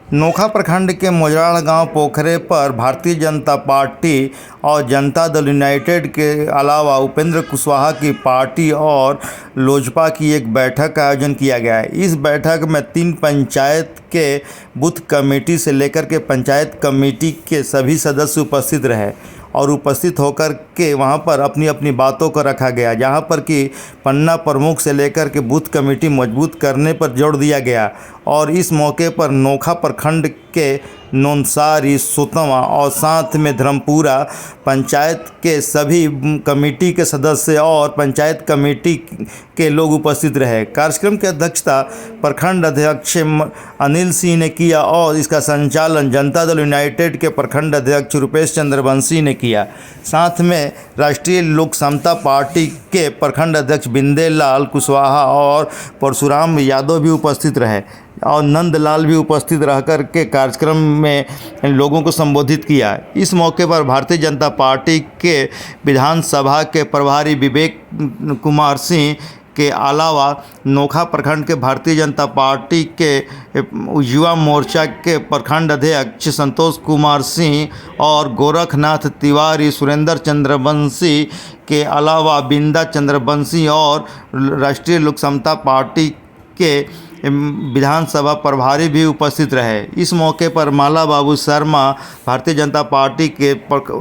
नोखा प्रखंड के मोजराण गांव पोखरे पर भारतीय जनता पार्टी और जनता दल यूनाइटेड के अलावा उपेंद्र कुशवाहा की पार्टी और लोजपा की एक बैठक का आयोजन किया गया है। इस बैठक में 3 पंचायत के बूथ कमेटी से लेकर के पंचायत कमेटी के सभी सदस्य उपस्थित रहे और उपस्थित होकर के वहां पर अपनी अपनी बातों को रखा गया, जहां पर कि पन्ना प्रमुख से लेकर के बूथ कमेटी मजबूत करने पर जोर दिया गया। और इस मौके पर नोखा प्रखंड के नोनसारी, सुतवा और साथ में धर्मपुरा पंचायत के सभी कमेटी के सदस्य और पंचायत कमेटी के लोग उपस्थित रहे। कार्यक्रम की अध्यक्षता प्रखंड अध्यक्ष अनिल सिंह ने किया और इसका संचालन जनता दल यूनाइटेड के प्रखंड अध्यक्ष रुपेश चंद्र बंसी ने किया। साथ में राष्ट्रीय लोक समता पार्टी के प्रखंड अध्यक्ष बिंदेलाल कुशवाहा और परशुराम यादव भी उपस्थित रहे और नंदलाल भी उपस्थित रहकर के कार्यक्रम में लोगों को संबोधित किया। इस मौके पर भारतीय जनता पार्टी के विधानसभा के प्रभारी विवेक कुमार सिंह के अलावा नोखा प्रखंड के भारतीय जनता पार्टी के युवा मोर्चा के प्रखंड अध्यक्ष संतोष कुमार सिंह और गोरखनाथ तिवारी, सुरेंद्र चंद्रवंशी के अलावा बिंदा चंद्रवंशी और राष्ट्रीय लोक समता पार्टी के विधानसभा प्रभारी भी उपस्थित रहे। इस मौके पर माला बाबू शर्मा, भारतीय जनता पार्टी के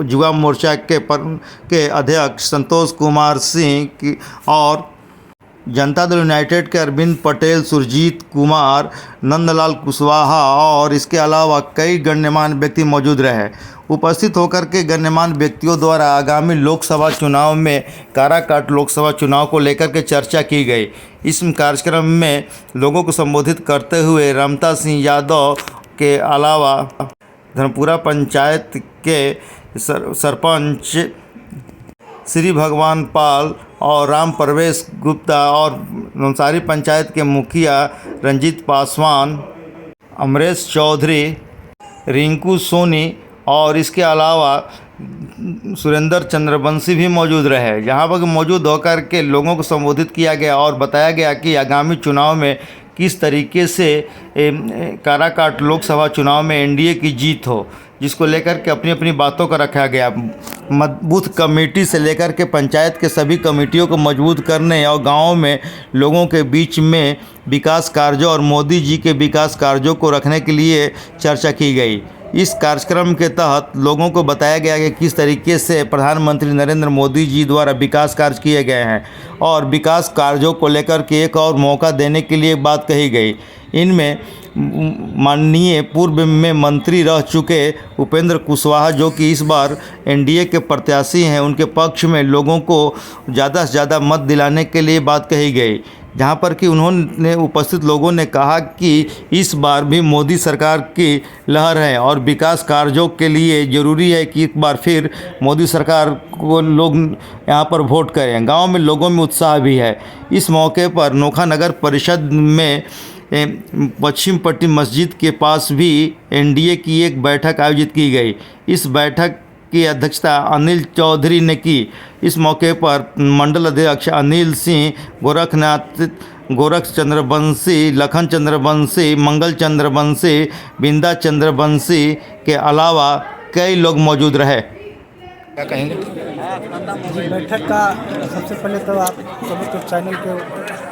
युवा मोर्चा के अध्यक्ष संतोष कुमार सिंह और जनता दल यूनाइटेड के अरविंद पटेल, सुरजीत कुमार, नंदलाल कुशवाहा और इसके अलावा कई गण्यमान्य व्यक्ति मौजूद रहे। उपस्थित होकर के गण्यमान्य व्यक्तियों द्वारा आगामी लोकसभा चुनाव में काराकाट लोकसभा चुनाव को लेकर के चर्चा की गई। इस कार्यक्रम में लोगों को संबोधित करते हुए रमता सिंह यादव के अलावा धर्मपुरा पंचायत के सरपंच श्री भगवान पाल और राम प्रवेश गुप्ता और नौसारी पंचायत के मुखिया रंजीत पासवान, अमरेश चौधरी, रिंकू सोनी और इसके अलावा सुरेंद्र चंद्रवंशी भी मौजूद रहे। जहां पर मौजूद होकर के लोगों को संबोधित किया गया और बताया गया कि आगामी चुनाव में किस तरीके से काराकाट लोकसभा चुनाव में एनडीए की जीत हो, जिसको लेकर के अपनी अपनी बातों का रखा गया। बूथ कमेटी से लेकर के पंचायत के सभी कमेटियों को मजबूत करने और गाँव में लोगों के बीच में विकास कार्यों और मोदी जी के विकास कार्यों को रखने के लिए चर्चा की गई। इस कार्यक्रम के तहत लोगों को बताया गया कि किस तरीके से प्रधानमंत्री नरेंद्र मोदी जी द्वारा विकास कार्य किए गए हैं और विकास कार्यों को लेकर के एक और मौका देने के लिए बात कही गई। इनमें माननीय पूर्व में मंत्री रह चुके उपेंद्र कुशवाहा, जो कि इस बार एनडीए के प्रत्याशी हैं, उनके पक्ष में लोगों को ज़्यादा से ज़्यादा मत दिलाने के लिए बात कही गई। जहां पर कि उन्होंने उपस्थित लोगों ने कहा कि इस बार भी मोदी सरकार की लहर है और विकास कार्यों के लिए ज़रूरी है कि एक बार फिर मोदी सरकार को लोग यहां पर वोट करें। गांव में लोगों में उत्साह भी है। इस मौके पर नोखा नगर परिषद में पश्चिम पट्टी मस्जिद के पास भी एनडीए की एक बैठक आयोजित की गई। इस बैठक की अध्यक्षता अनिल चौधरी ने की। इस मौके पर मंडल अध्यक्ष अनिल सिंह, गोरख चंद्रवंशी, लखन चंद्रवंशी, मंगल चंद्रवंशी, बिंदा चंद्रवंशी के अलावा कई लोग मौजूद रहे। क्या कहेंगे? बैठक का सबसे पहले तो आप सभी तो चैनल के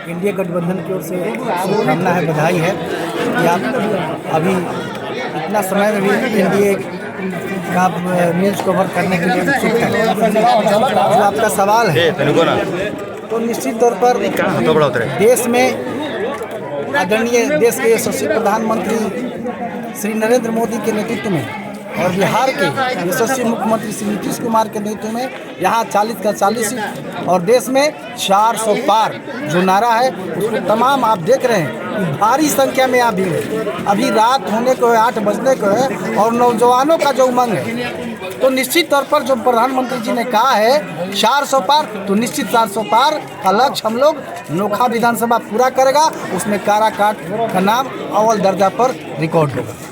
इंडिया गठबंधन की ओर से शुभकामना है, बधाई है कि आप अभी इतना समय में भी एनडीए का न्यूज़ कवर करने के लिए उत्सुक है। जो आपका सवाल है तो निश्चित तौर पर देश में आदरणीय देश के यशस्वी प्रधानमंत्री श्री नरेंद्र मोदी के नेतृत्व में और बिहार के यशस्वी मुख्यमंत्री श्री नीतीश कुमार के नेतृत्व में यहाँ 40 का 40 सीट और देश में 400 पार जो नारा है उसको तमाम आप देख रहे हैं कि भारी संख्या में यहाँ भीड़ है। अभी रात होने को है, 8 बजने को है और नौजवानों का जो उमंग है, तो निश्चित तौर पर जो प्रधानमंत्री जी ने कहा है 400 पार, तो निश्चित 400 पार का लक्ष्य हम लोग नोखा विधानसभा पूरा करेगा। उसमें काराकाट का नाम अव्वल दर्जा पर रिकॉर्ड होगा।